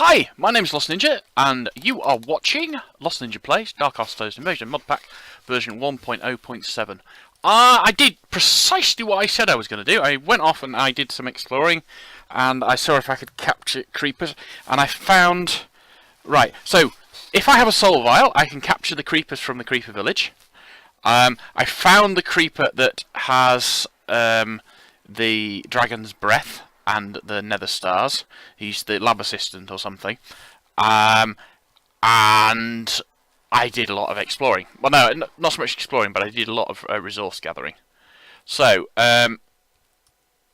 Hi, my name's Lost Ninja, and you are watching Lost Ninja Plays Darkosto's Invasion Modpack version 1.0.7. I did precisely what I said I was going to do. I went off and I did some exploring, and I saw if I could capture creepers, and I found... Right, so, if I have a soul vial, I can capture the creepers from the creeper village. I found the creeper that has the dragon's breath and the nether stars. He's the lab assistant or something. And I did a lot of exploring. Well, no, not so much exploring, but I did a lot of resource gathering. So,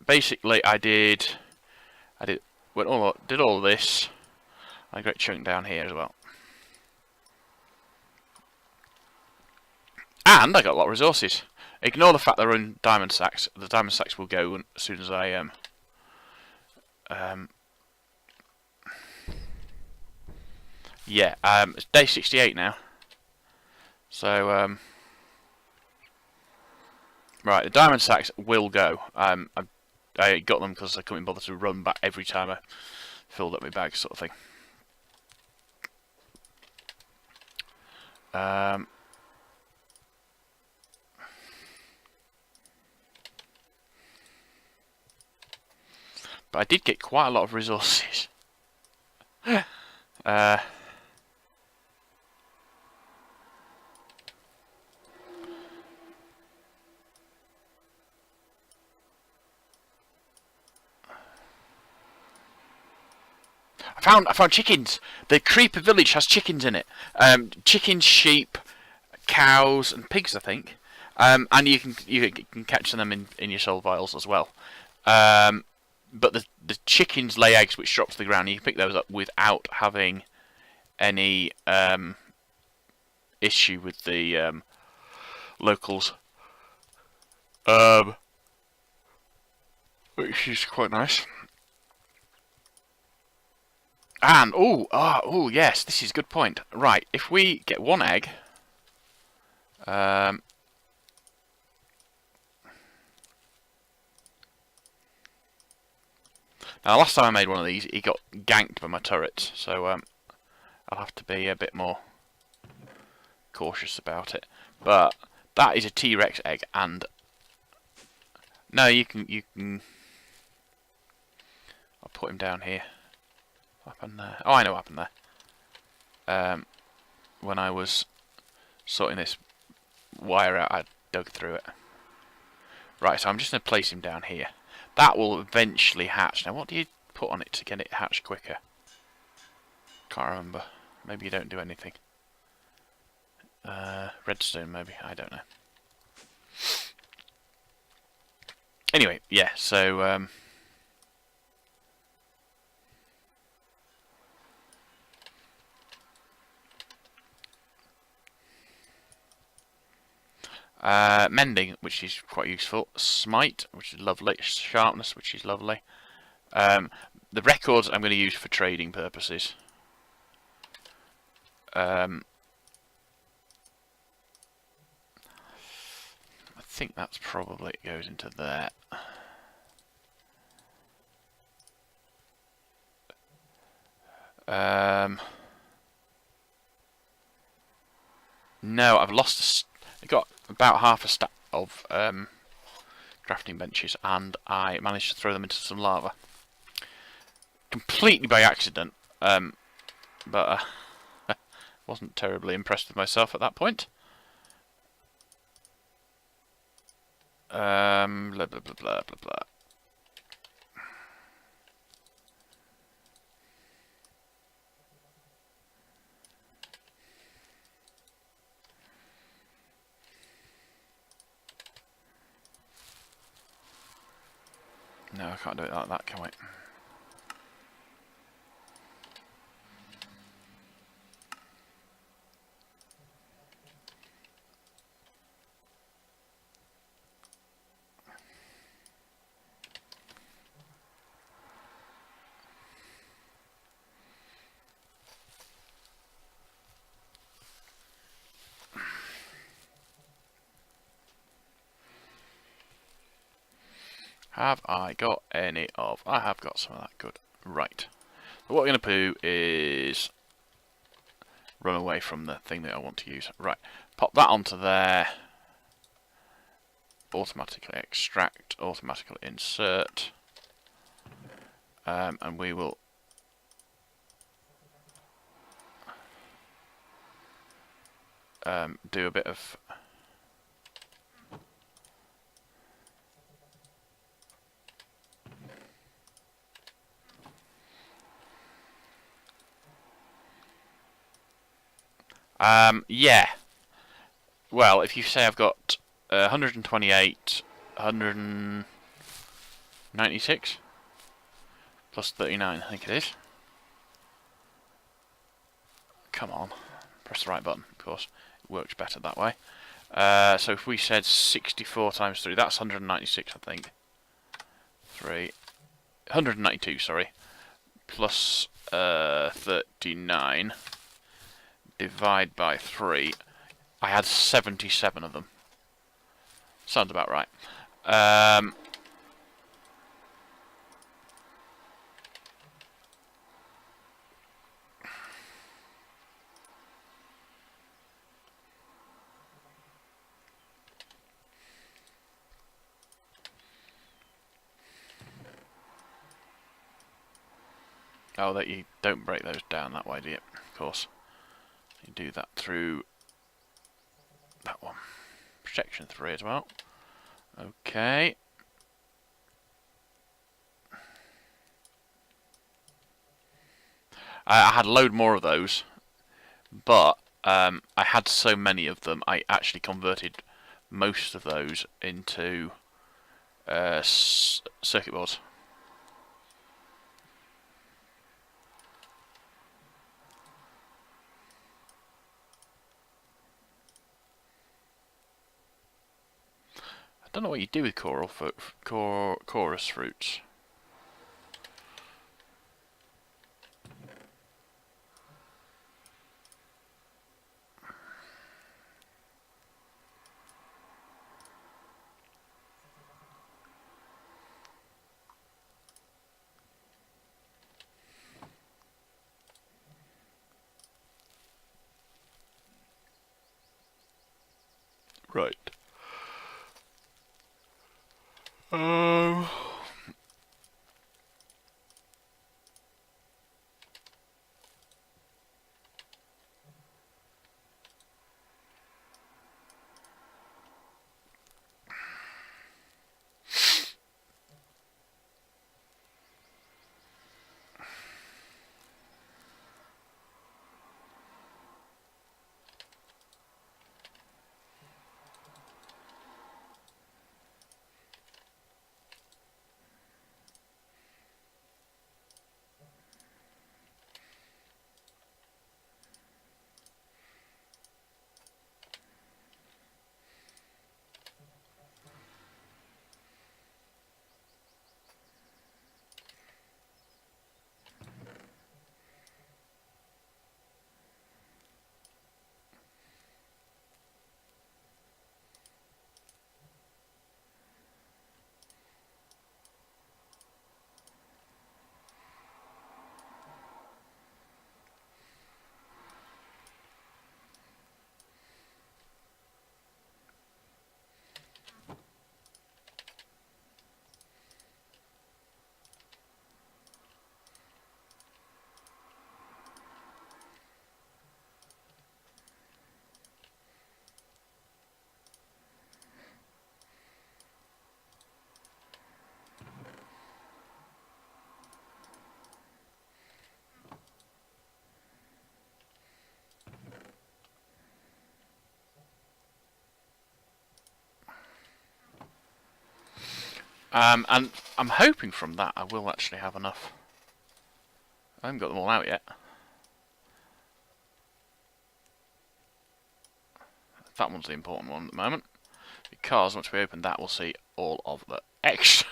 basically, did all of this. A great chunk down here as well. And I got a lot of resources. Ignore the fact they're in diamond sacks. The diamond sacks will go as soon as I it's day 68 now. So right, the diamond sacks will go. I got them because I couldn't bother to run back every time I filled up my bag, sort of thing. But I did get quite a lot of resources. I found chickens. The creeper village has chickens in it. Chickens, sheep, cows, and pigs, I think. And you can catch them in your soul vials as well. But the chickens lay eggs which drop to the ground. You can pick those up without having any issue with the locals, which is quite nice. And oh yes, this is a good point. Right, if we get one egg, now, last time I made one of these, he got ganked by my turrets, so I'll have to be a bit more cautious about it. But that is a T-Rex egg, and no, you can. I'll put him down here. What happened there? Oh, I know what happened there. When I was sorting this wire out, I dug through it. Right, so I'm just going to place him down here. That will eventually hatch. Now, what do you put on it to get it hatched quicker? Can't remember. Maybe you don't do anything. Redstone, maybe. I don't know. Anyway, yeah, so... mending, which is quite useful. Smite, which is lovely. Sharpness, which is lovely. The records I'm going to use for trading purposes. I think that's probably goes into there. No, I've lost. I got about half a stack of crafting benches, and I managed to throw them into some lava. Completely by accident, but wasn't terribly impressed with myself at that point. Blah blah blah blah blah blah. No, I can't do it like that, can we? Have I got any of... I have got some of that. Good. Right. what we're going to do is run away from the thing that I want to use. Right, pop that onto there. Automatically extract, automatically insert. And we will do a bit of yeah. Well, if you say I've got 128, 196 plus 39, I think it is. Come on, press the right button. Of course, it works better that way. So if we said 64 times 3, that's 196, I think. 192, sorry. Plus 39. Divide by 3. I had 77 of them. Sounds about right. Oh, that you don't break those down that way, do you? Of course. You do that through that one. Protection 3 as well. Okay. I had a load more of those, but I had so many of them, I actually converted most of those into circuit boards. I don't know what you do with chorus fruits. Right. And I'm hoping from that I will actually have enough. I haven't got them all out yet. That one's the important one at the moment, because once we open that, we'll see all of the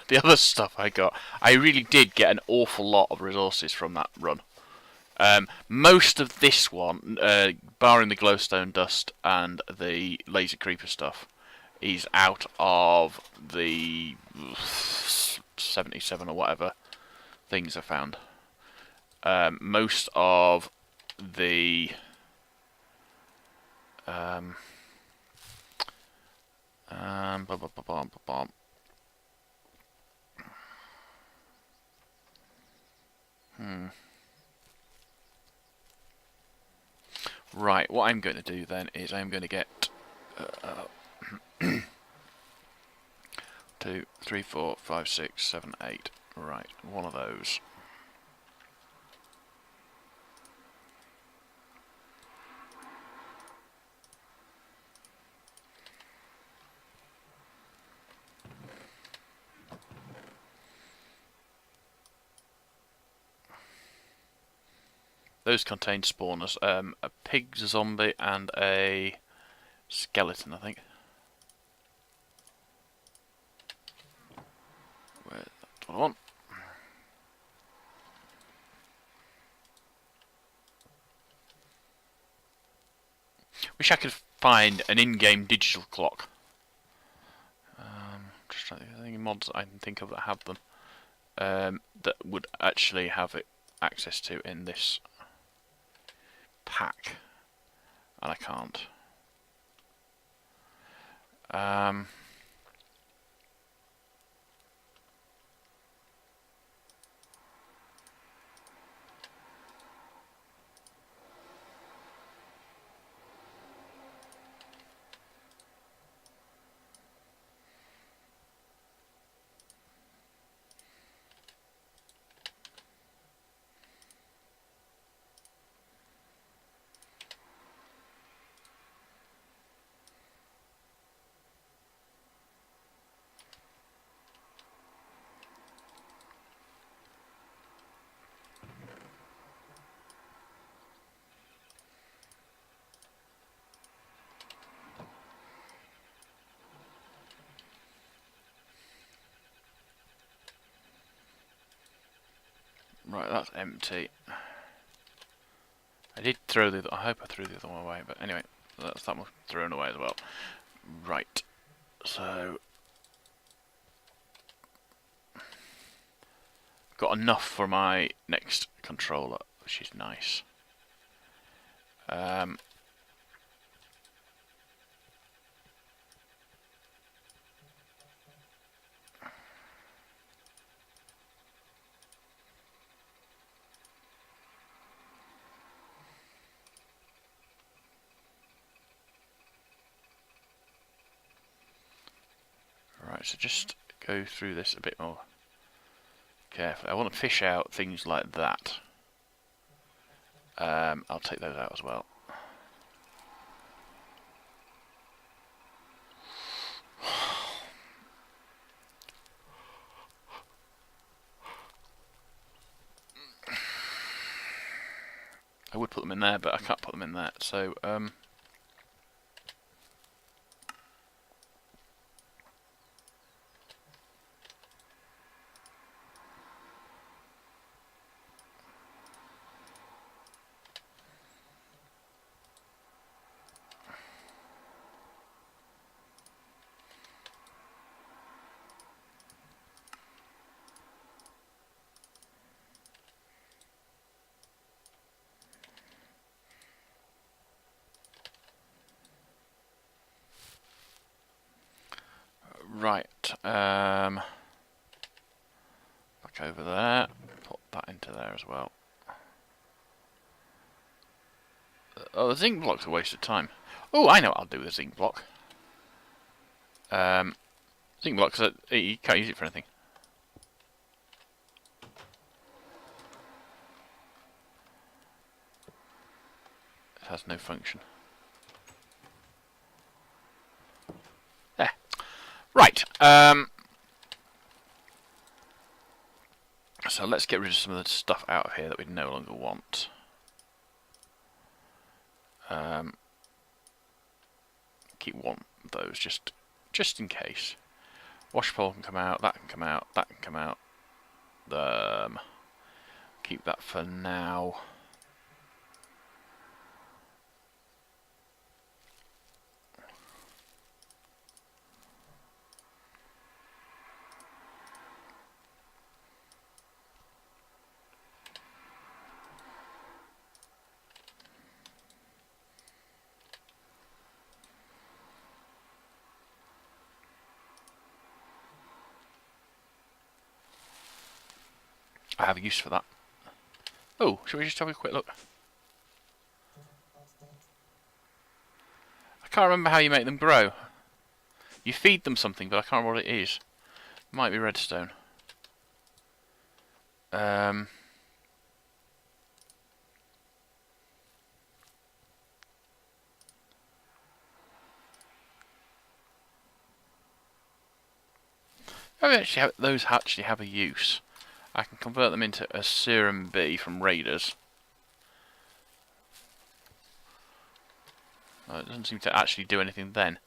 the other stuff I got. I really did get an awful lot of resources from that run. Most of this one, barring the glowstone dust and the laser creeper stuff, is out of the 77 or whatever things I found. most of the bum, bum, bum, bum, bum. Right, what I'm going to do then is I'm going to get 2, 3, 4, 5, 6, 7, 8. Right, one of those. Those contain spawners. A pig, a zombie, and a skeleton, I think. That's what I want. Wish I could find an in-game digital clock. Just trying to think of mods I can think of that have them. That would actually have it access to in this pack, and I can't. Right, that's empty. I did throw the. I hope I threw the other one away, but anyway, that's that one thrown away as well. Right, so got enough for my next controller, which is nice. Right, so just go through this a bit more carefully. I want to fish out things like that. I'll take those out as well. I would put them in there, but I can't put them in there, so right, back over there, put that into there as well. Oh, the zinc block's a waste of time. Oh, I know what I'll do with the zinc block. Zinc block, because you can't use it for anything. It has no function. There. Right, so let's get rid of some of the stuff out of here that we no longer want. Keep one of those just in case. Wash pole can come out, that can come out, that can come out. Keep that for now. I have a use for that. Oh, shall we just have a quick look? I can't remember how you make them grow. You feed them something, but I can't remember what it is. Might be redstone. Those actually have a use. I can convert them into a serum B from raiders. Oh, it doesn't seem to actually do anything then.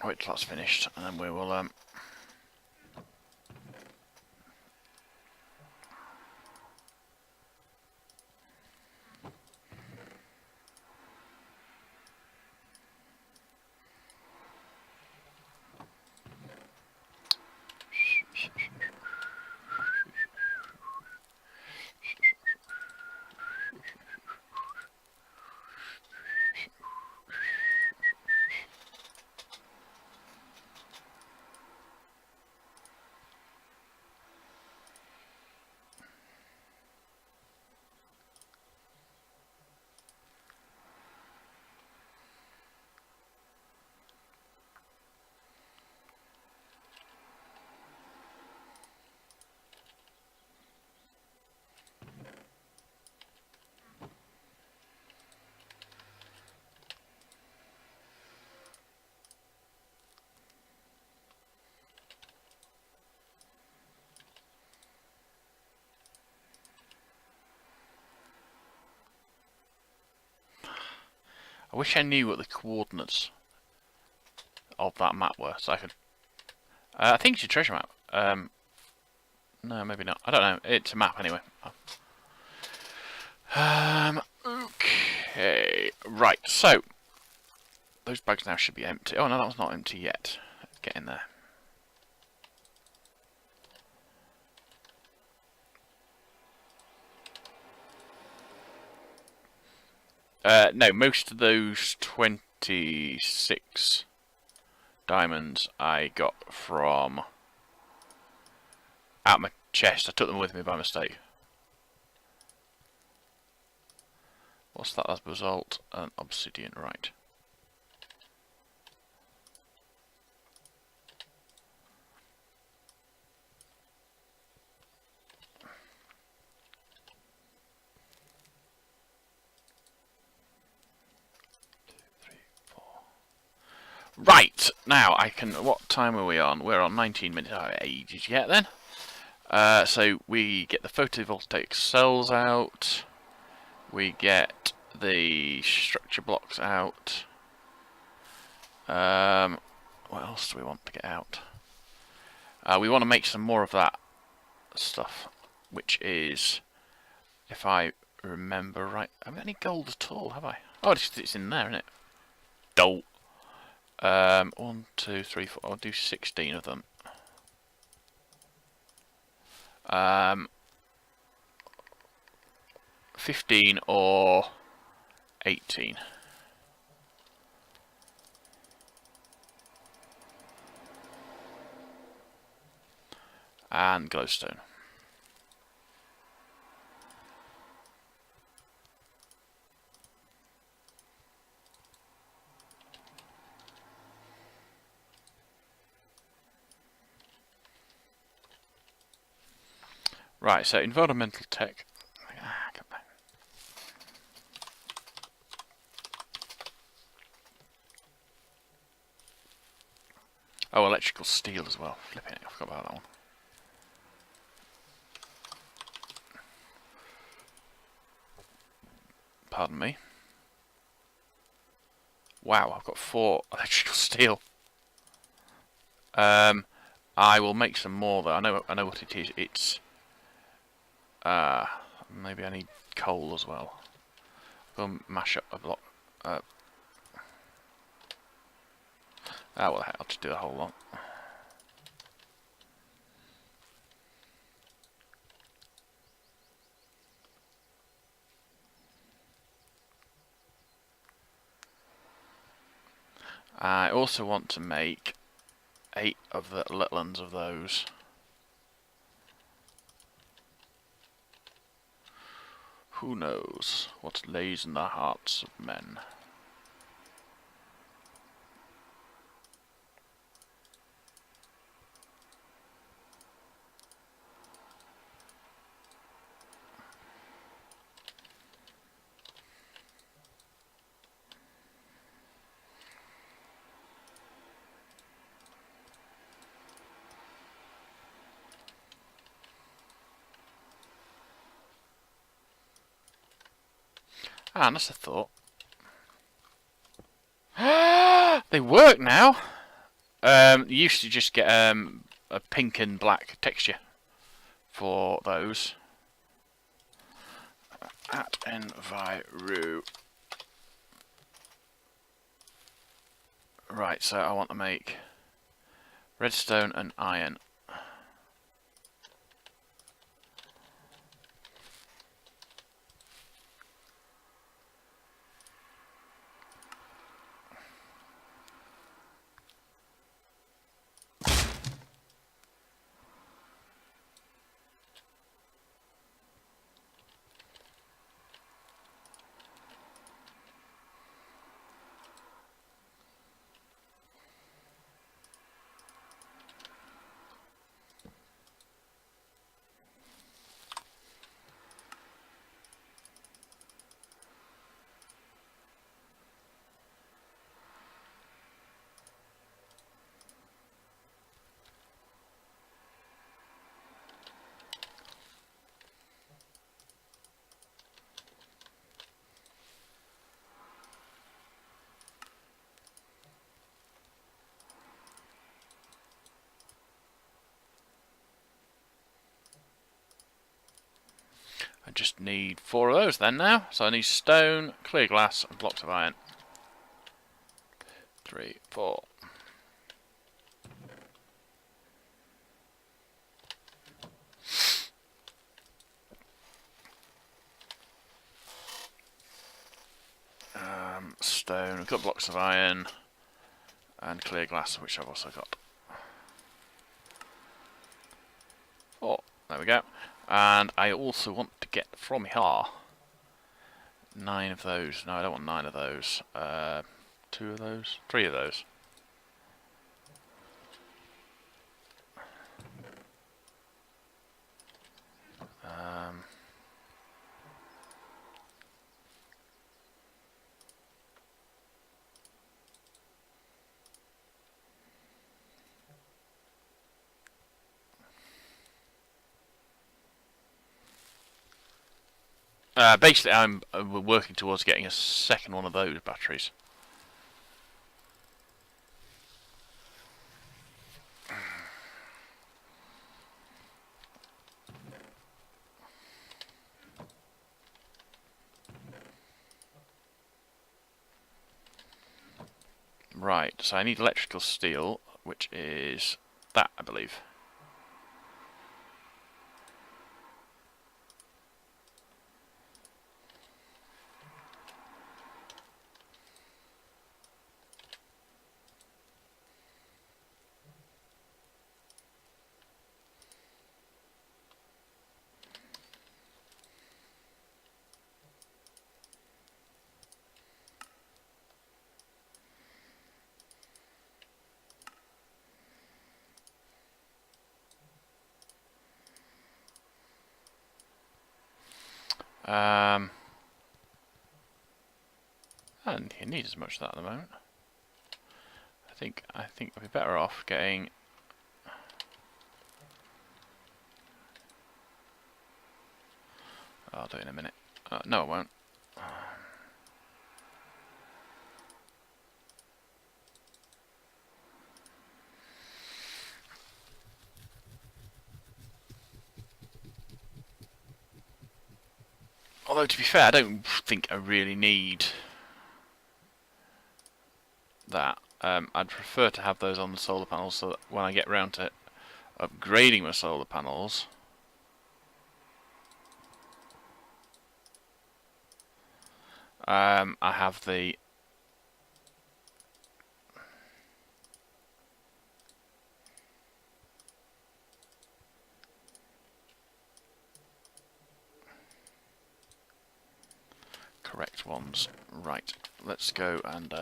Wait till that's finished, and then we will I wish I knew what the coordinates of that map were, so I could... I think it's a treasure map. No, maybe not. I don't know. It's a map anyway. Okay. Right, so... Those bags now should be empty. Oh, no, that one's not empty yet. Let's get in there. No, most of those 26 diamonds I got from out my chest. I took them with me by mistake. What's that as a result? An obsidian, right. Right, now I can... What time are we on? We're on 19 minutes. Oh, ages yet then. So we get the photovoltaic cells out. We get the structure blocks out. What else do we want to get out? We want to make some more of that stuff, which is, if I remember right... I haven't got any gold at all, have I? Oh, it's in there, isn't it? Dolt. 1, 2, 3, 4. I'll do 16 of them. 15 or 18. And glowstone. Right, so environmental tech. Oh, electrical steel as well. Flipping it, I forgot about that one. Pardon me. Wow, I've got 4 electrical steel. I will make some more though. I know what it is. It's maybe I need coal as well. Go and mash up a block. Well, I'll just do the whole lot. I also want to make 8 of the little ones of those. Who knows what lays in the hearts of men? Ah, that's a thought. They work now! You used to just get a pink and black texture for those. At enviru. Right, so I want to make redstone and iron. I just need 4 of those then now. So I need stone, clear glass, and blocks of iron. 3, 4. Stone, I've got blocks of iron, and clear glass, which I've also got. 4, there we go. And I also want to get from here 9 of those. No, I don't want 9 of those. 2 of those? 3 of those. Basically, I'm working towards getting a second one of those batteries. Right, so I need electrical steel, which is that, I believe. I don't think it needs as much of that at the moment. I think I'd be better off getting. I'll do it in a minute. No, I won't. Although, to be fair, I don't think I really need that. I'd prefer to have those on the solar panels so that when I get round to upgrading my solar panels, I have the correct ones. Right, let's go and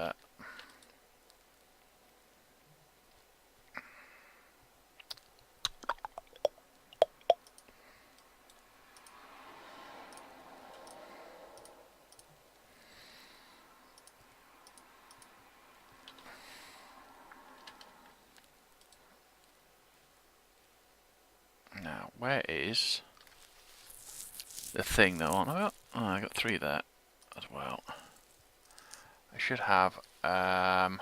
now, where is the thing that I want? Oh, I got 3 there as well. I should have oh,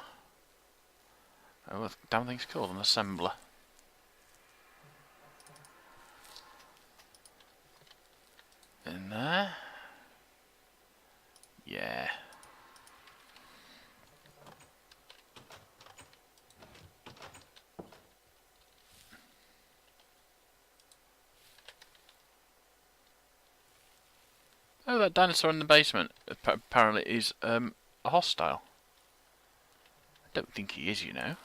what the damn thing's called? An assembler. In there. Yeah. Oh, that dinosaur in the basement apparently is a hostile. I don't think he is, you know.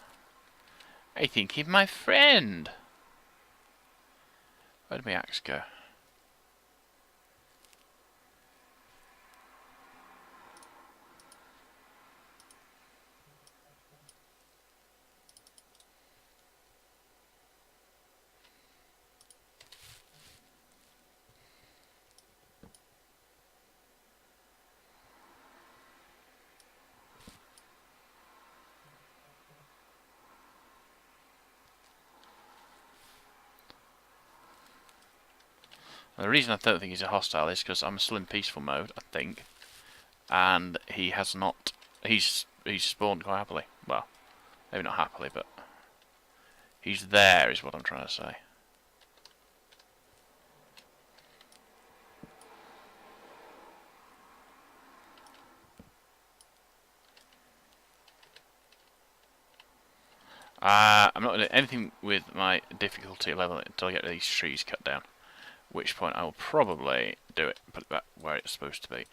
I think he's my friend. Where did my axe go? And the reason I don't think he's a hostile is because I'm still in peaceful mode, I think, and he has not. He's spawned quite happily. Well, maybe not happily, but he's there, is what I'm trying to say. I'm not going to do anything with my difficulty level until I get these trees cut down. At which point I will probably do it, put it back where it's supposed to be.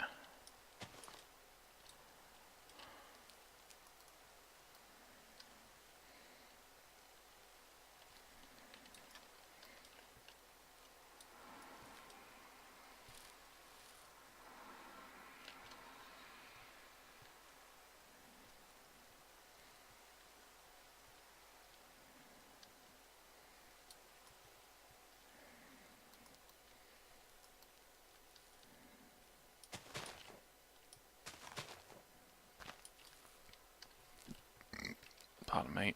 Pardon me.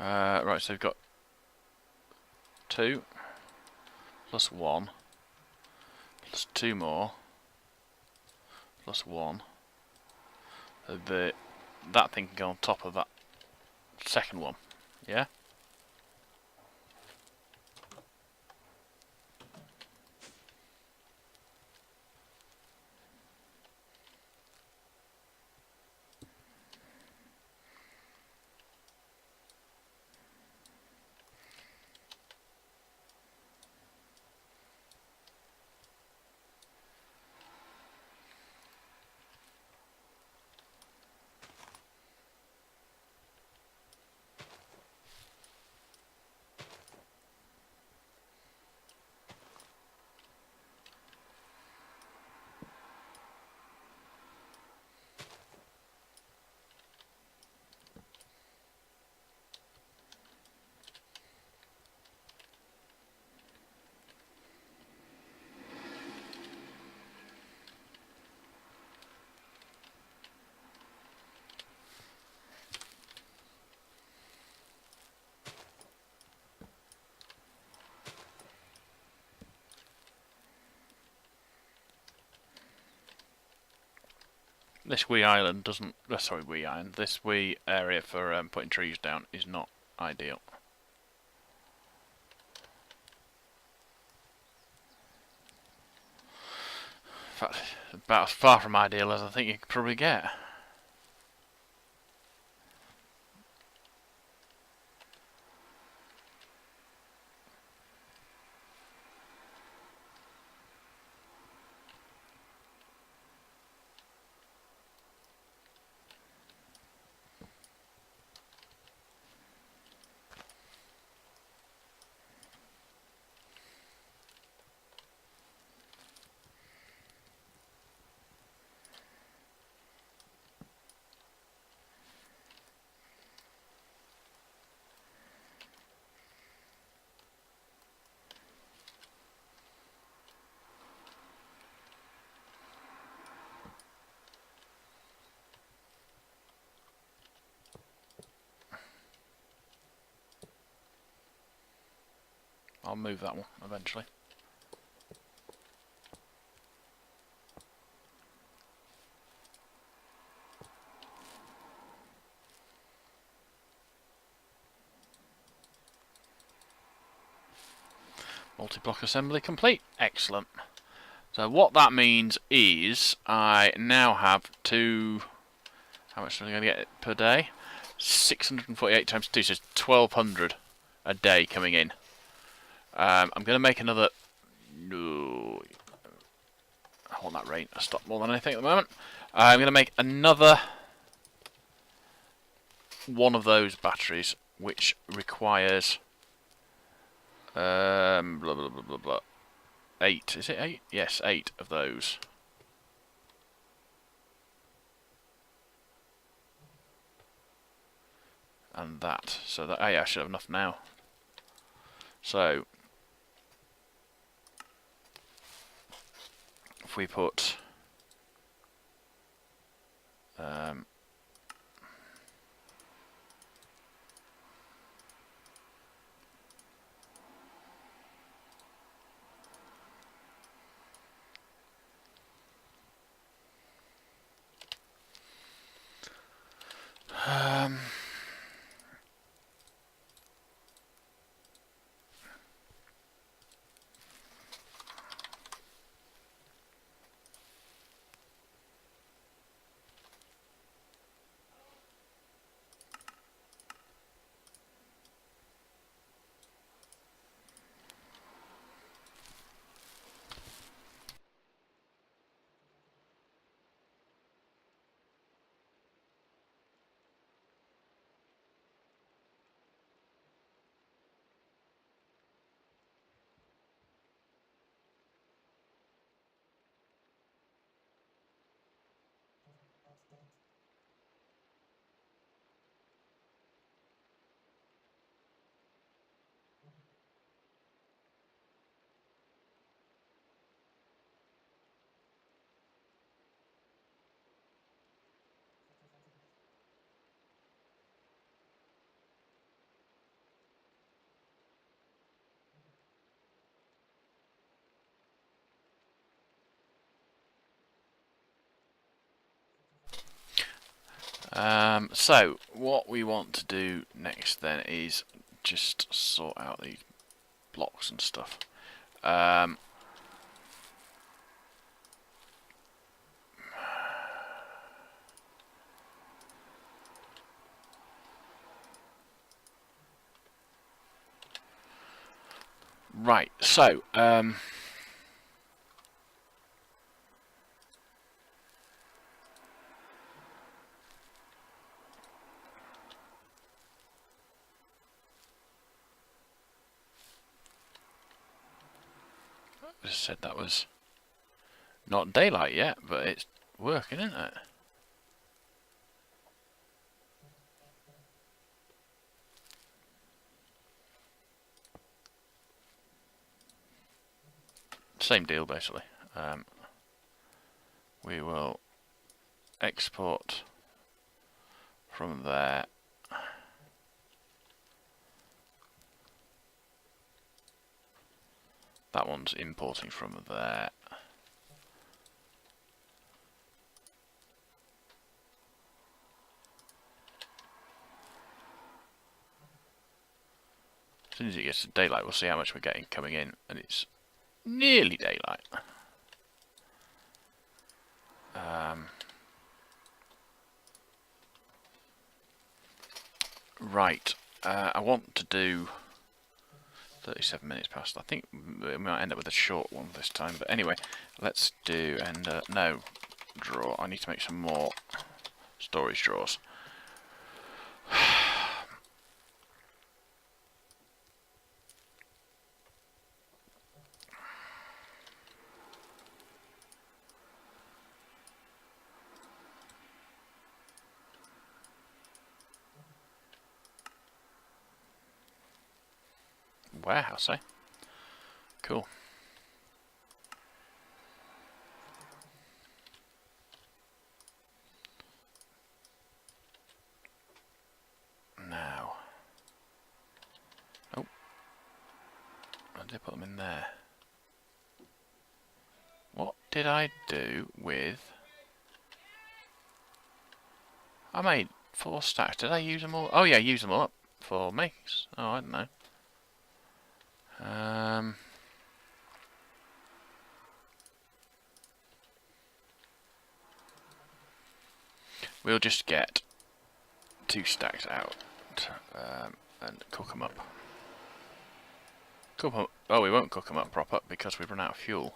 Right, so we've got 2 plus 1 plus 2 more plus 1. That thing can go on top of that second one. Yeah? This wee island doesn't... sorry, wee island. This wee area for putting trees down is not ideal. In fact, about as far from ideal as I think you could probably get. I'll move that one eventually. Multi-block assembly complete. Excellent. So what that means is I now have how much am I going to get per day? 648 times 2, so it's 1,200 a day coming in. I'm going to make another... No, I want that rate to stop more than anything at the moment. I'm going to make another one of those batteries, which requires... blah, blah, blah, blah, blah. 8. Is it 8? Yes, 8 of those. And that. So that... yeah, I should have enough now. So... if we put... So what we want to do next then is just sort out these blocks and stuff. Right, so I just said that was not daylight yet, but it's working, isn't it? Same deal basically. We will export from there. That one's importing from there. As soon as it gets to daylight, we'll see how much we're getting coming in, and it's nearly daylight. Right, I want to do 37 minutes past. I think we might end up with a short one this time, but anyway, let's do, and no, draw. I need to make some more storage drawers. Warehouse, eh? Cool. Now. Oh. I did put them in there. What did I do with... I made 4 stacks. Did I use them all? Oh yeah, use them all up for me. Oh, I don't know. We'll just get 2 stacks out and cook them up. Oh, we won't cook them up proper because we've run out of fuel.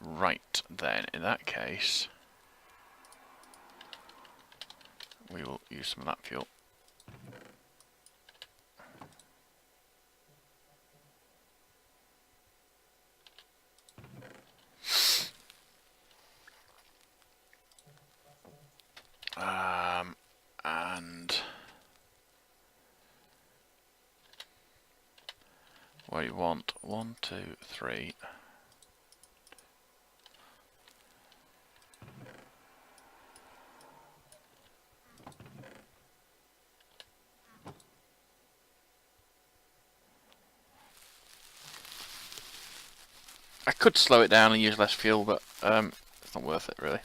Right then, in that case, we will use some of that fuel. And what do you want? 1, 2, 3. I could slow it down and use less fuel, but it's not worth it really.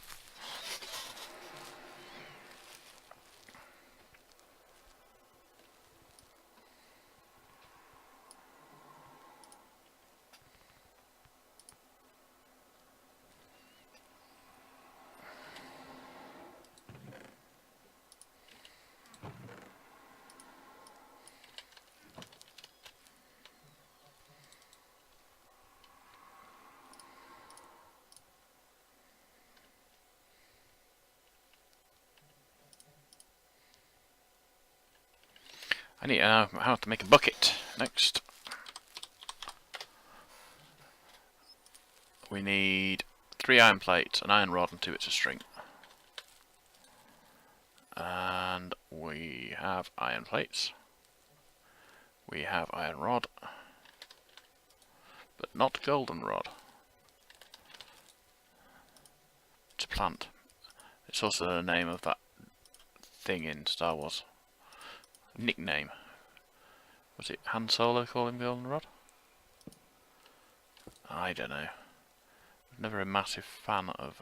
I need to know how to make a bucket next. We need 3 iron plates, an iron rod and 2 bits of string. And we have iron plates. We have iron rod. But not golden rod. It's a plant. It's also the name of that thing in Star Wars. Nickname. Was it Han Solo called him goldenrod? I don't know. Never a massive fan of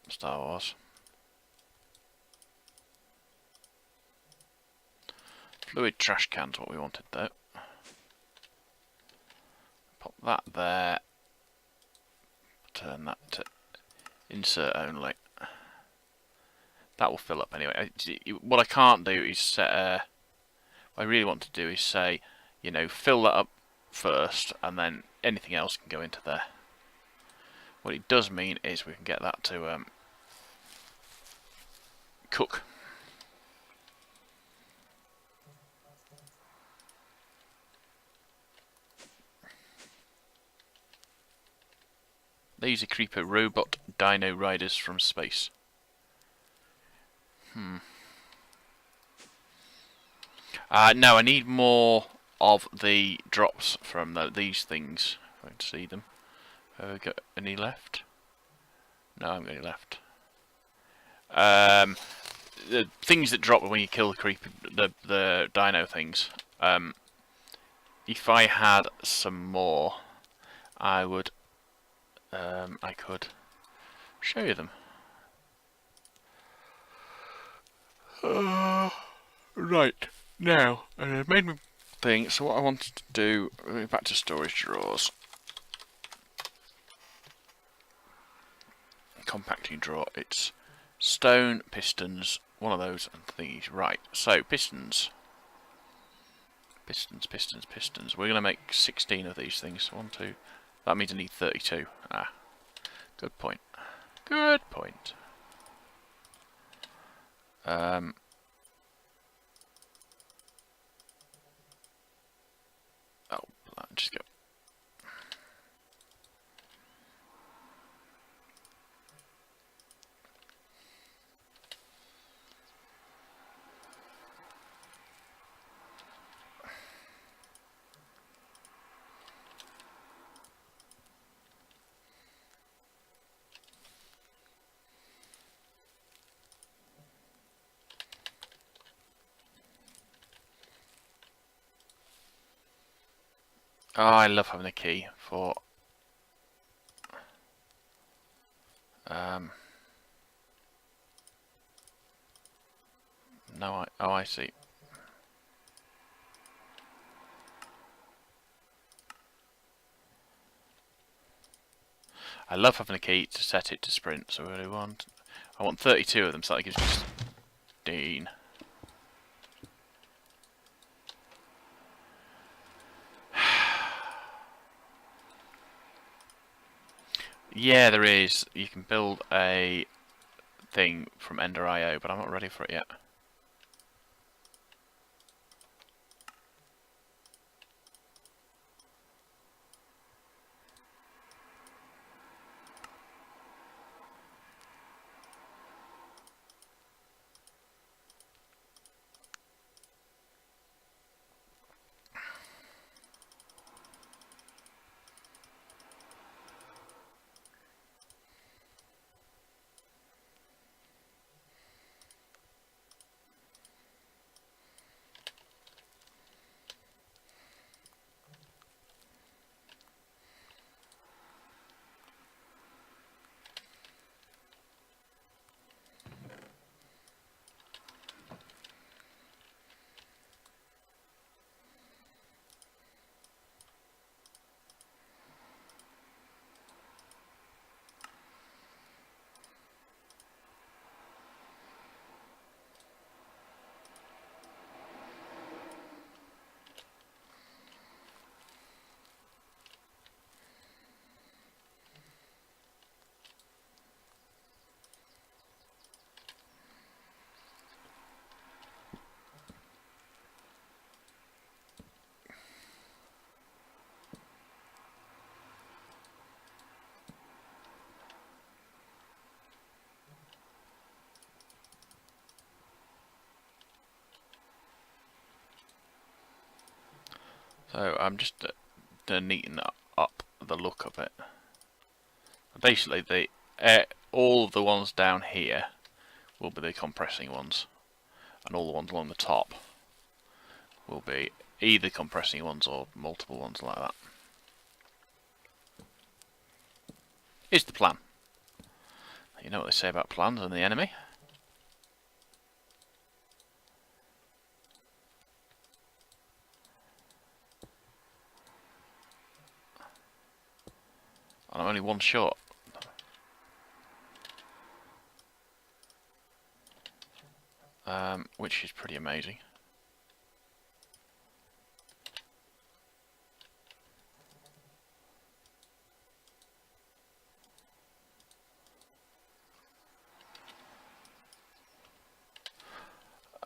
Star Wars. Fluid trash can's what we wanted though. Pop that there. Turn that to insert only. That will fill up anyway. What I can't do is set what I really want to do is say, you know, fill that up first and then anything else can go into there. What it does mean is we can get that to cook. These are creeper robot dino riders from space. No, I need more of the drops from these things. I can see them. Have I got any left? No, I haven't got any left. The things that drop when you kill the dino things. If I had some more, I would. I could show you them. Right, now, I've made my thing, so what I wanted to do, back to storage drawers. Compacting drawer, it's stone, pistons, one of those, and thingies. Right, so pistons. Pistons. We're going to make 16 of these things. 1, 2. That means I need 32. Ah, good point. Good point. Oh, just go. Oh, I love having a key for no, I see. I love having a key to set it to sprint. So what do I want 32 of them, so that gives me 16. Yeah, there is. You can build a thing from Ender.io, but I'm not ready for it yet. So I'm just neatening up the look of it. Basically, all of the ones down here will be the compressing ones, and all the ones along the top will be either compressing ones or multiple ones like that. Is the plan. You know what they say about plans and the enemy. And I'm only one short. Which is pretty amazing.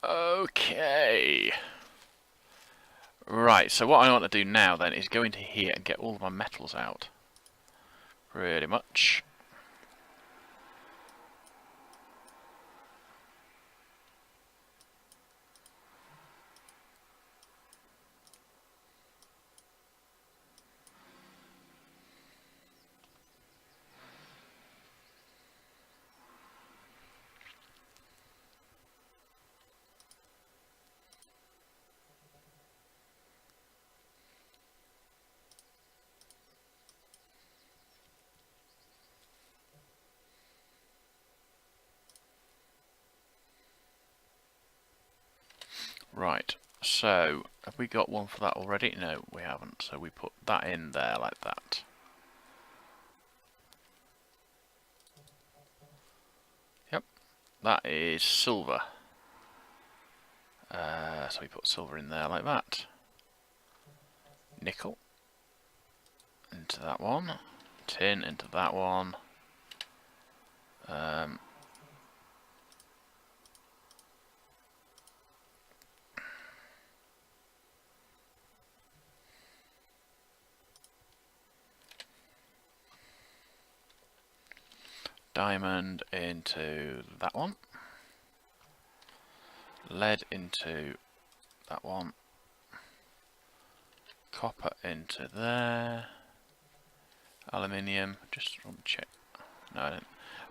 Okay. Right, so what I want to do now then is go into here and get all of my metals out. Pretty much. Right, so have we got one for that already? No, we haven't. So we put that in there like that. Yep, that is silver. So we put silver in there like that. Nickel into that one. Tin into that one. Diamond into that one. Lead into that one. Copper into there. Aluminium. Just want to check. No, I didn't.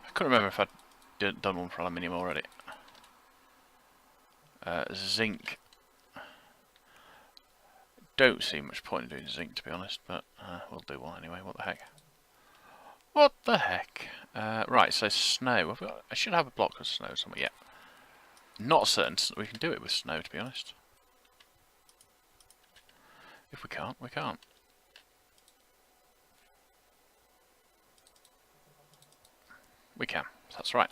I couldn't remember if I'd done one for aluminium already. Zinc. Don't see much point in doing zinc, to be honest, but we'll do one anyway. What the heck? What the heck? Right, so snow. I should have a block of snow somewhere. Yeah. Not certain we can do it with snow, to be honest. If we can't, we can't. We can. That's right.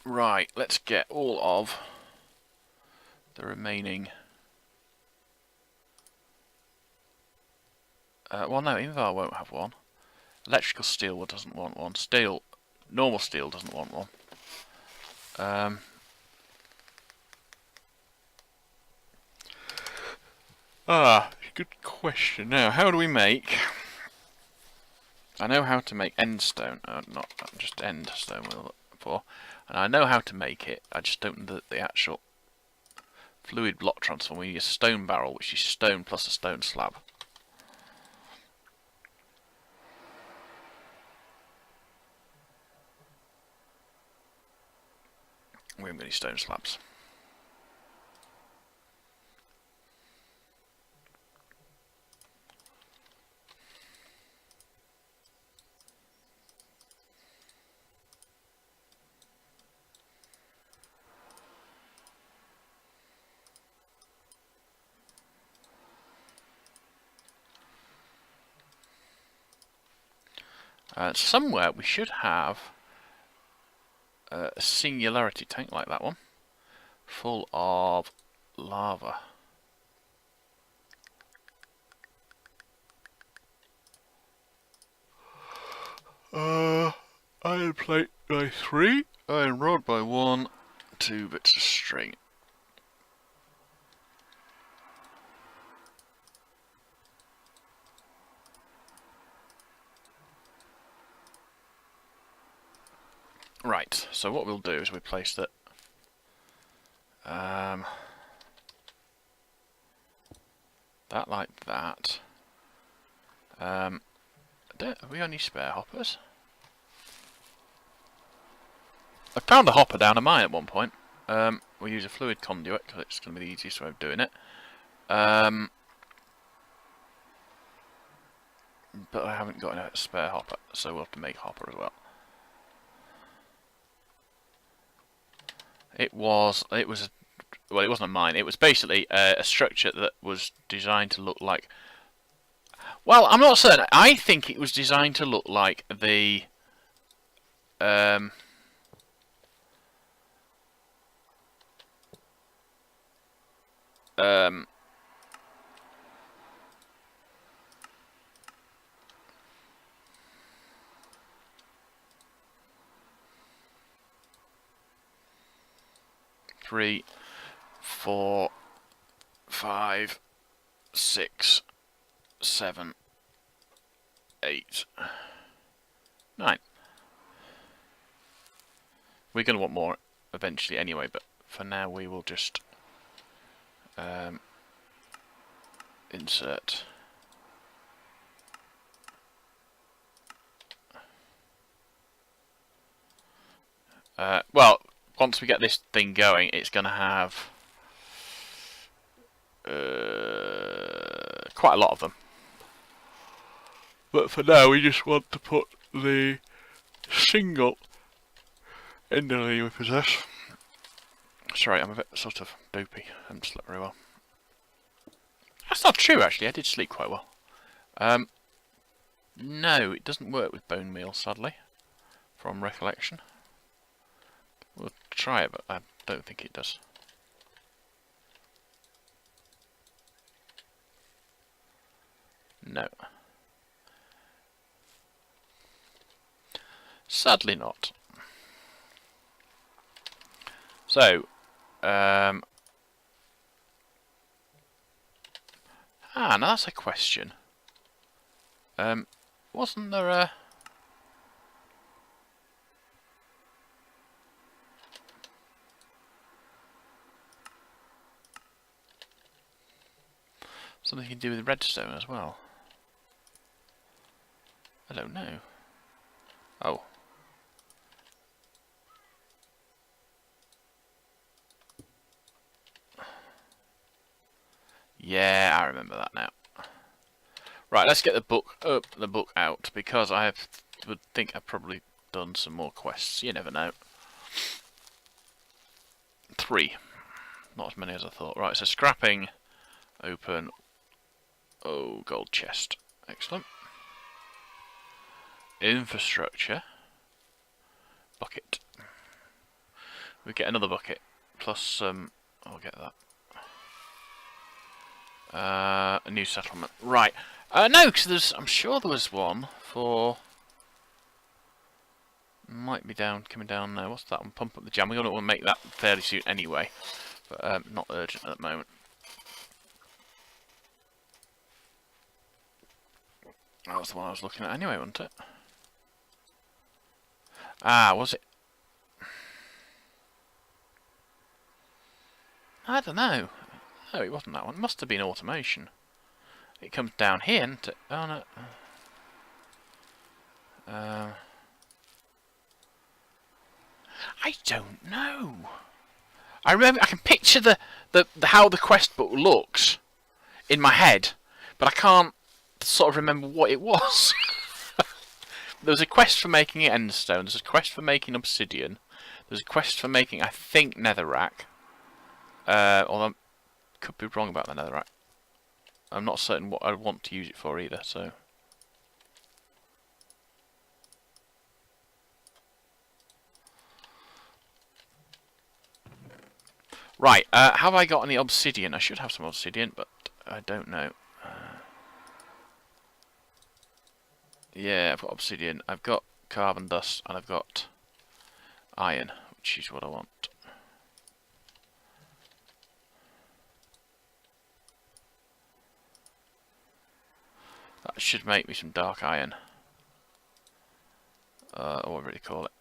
Right, let's get all of the remaining... well, no, Invar won't have one. Electrical steel doesn't want one. Steel, normal steel doesn't want one. Good question. Now, how do we make... I know how to make end stone, not just end stone before, and I know how to make it, I just don't know the actual fluid block transform. We use a stone barrel, which is stone plus a stone slab. We haven't got any stone slabs. Somewhere we should have a singularity tank like that one, full of lava. Iron plate by 3, iron rod by 1, 2 bits of string. Right, so what we'll do is we place that. That like that. Have we got any spare hoppers? I found a hopper down a mine at one point. We'll use a fluid conduit because it's going to be the easiest way of doing it. But I haven't got a spare hopper, so we'll have to make hopper as well. It wasn't a mine. It was basically a structure that was designed to look like. Well, I'm not certain. I think it was designed to look like the. Three, 4, 5, 6, 7, 8, 9. We're going to want more eventually anyway, but for now we will just insert. Well, once we get this thing going, it's going to have quite a lot of them. But for now, we just want to put the single enderly we possess. Sorry, I'm a bit sort of dopey. I haven't slept very well. That's not true, actually. I did sleep quite well. No, it doesn't work with bone meal, sadly, from recollection. We'll try it, but I don't think it does. No. Sadly not. So, now that's a question. Wasn't there a... something you can do with redstone as well? I don't know. Oh. Yeah, I remember that now. Right, let's get the book out, because I would think I've probably done some more quests. You never know. 3. Not as many as I thought. Right, so scrapping, open. Oh, gold chest. Excellent. Infrastructure. Bucket. We get another bucket. Plus some... I'll get that. A new settlement. Right. No, because I'm sure there was one for... Might be coming down there. What's that one? Pump up the jam. We're going to want to make that fairly soon anyway. But not urgent at the moment. That was the one I was looking at anyway, wasn't it? Ah, was it? I don't know. No, it wasn't that one. It must have been automation. It comes down here, isn't it? Oh, no. I don't know. I remember. I can picture the how the quest book looks in my head, but I can't sort of remember what it was. There was a quest for making endstone. There's a quest for making obsidian. There's a quest for making, I think, netherrack. Although I could be wrong about the netherrack. I'm not certain what I want to use it for either. So. Right, have I got any obsidian? I should have some obsidian, but I don't know. Yeah, I've got obsidian, I've got carbon dust, and I've got iron, which is what I want. That should make me some dark iron. Or whatever you call it.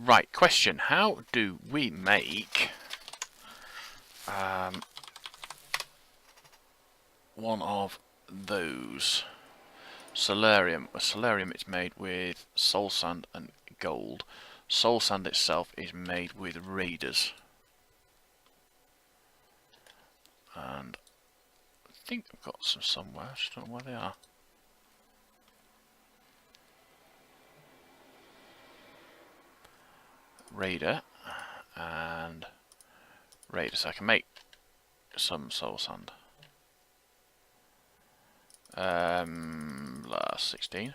Right, question. How do we make one of those? Solarium. A solarium is made with soul sand and gold. Soul sand itself is made with raiders. And I think I've got some somewhere, I just don't know where they are. Raider and Raider, so I can make some soul sand. 16.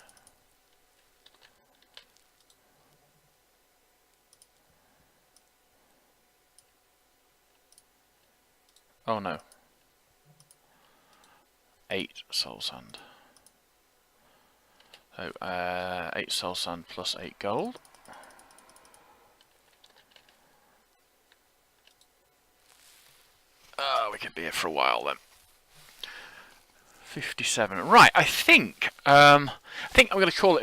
Oh no. 8 soul sand. So 8 soul sand plus 8 gold. Oh, we could be here for a while then. 57. Right, I think I'm going to call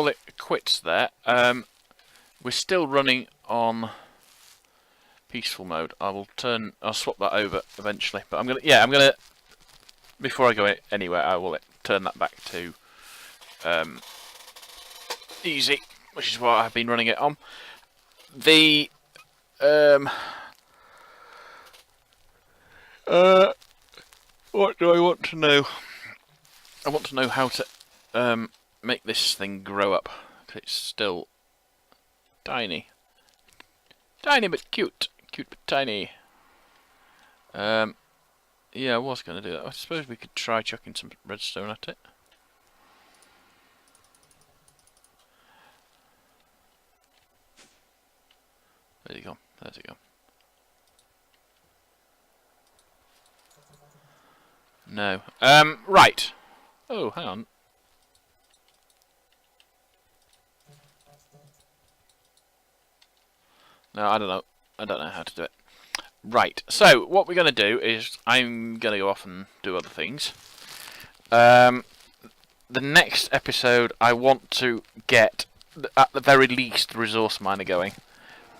it quits there. We're still running on peaceful mode. I'll swap that over eventually, but I'm gonna before I go anywhere, I will turn that back to easy, which is what I've been running it on. The what do I want to know? I want to know how to make this thing grow up. 'Cause it's still tiny. Tiny but cute. Cute but tiny. Yeah, I was going to do that. I suppose we could try chucking some redstone at it. There you go. There you go. No. Right. Oh, hang on. No, I don't know. I don't know how to do it. Right. So, what we're going to do is I'm going to go off and do other things. The next episode, I want to get, at the very least, the resource miner going.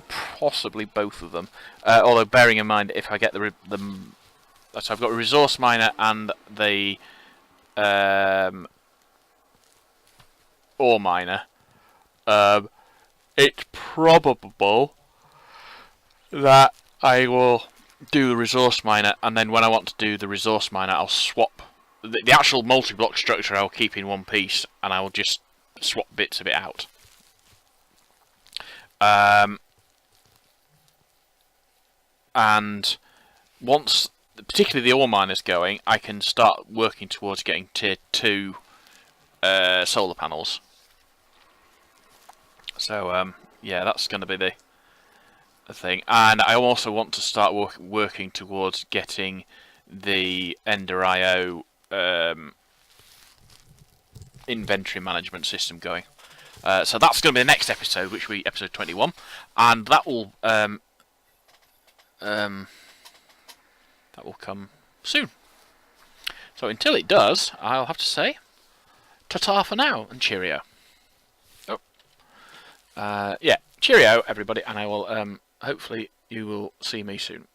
Possibly both of them. Although, bearing in mind, if I get so I've got a resource miner and the ore miner. It's probable that I will do the resource miner, and then when I want to do the resource miner, I'll swap the actual multi-block structure. I'll keep in one piece, and I will just swap bits of it out. And once, particularly the ore miners going, I can start working towards getting tier 2 solar panels. So yeah, that's going to be the thing. And I also want to start working towards getting the Ender IO inventory management system going. So that's going to be the next episode, which will be episode 21, and that will come soon. So until it does, I'll have to say ta-ta for now and cheerio. Oh, yeah, cheerio everybody, and I will hopefully you will see me soon.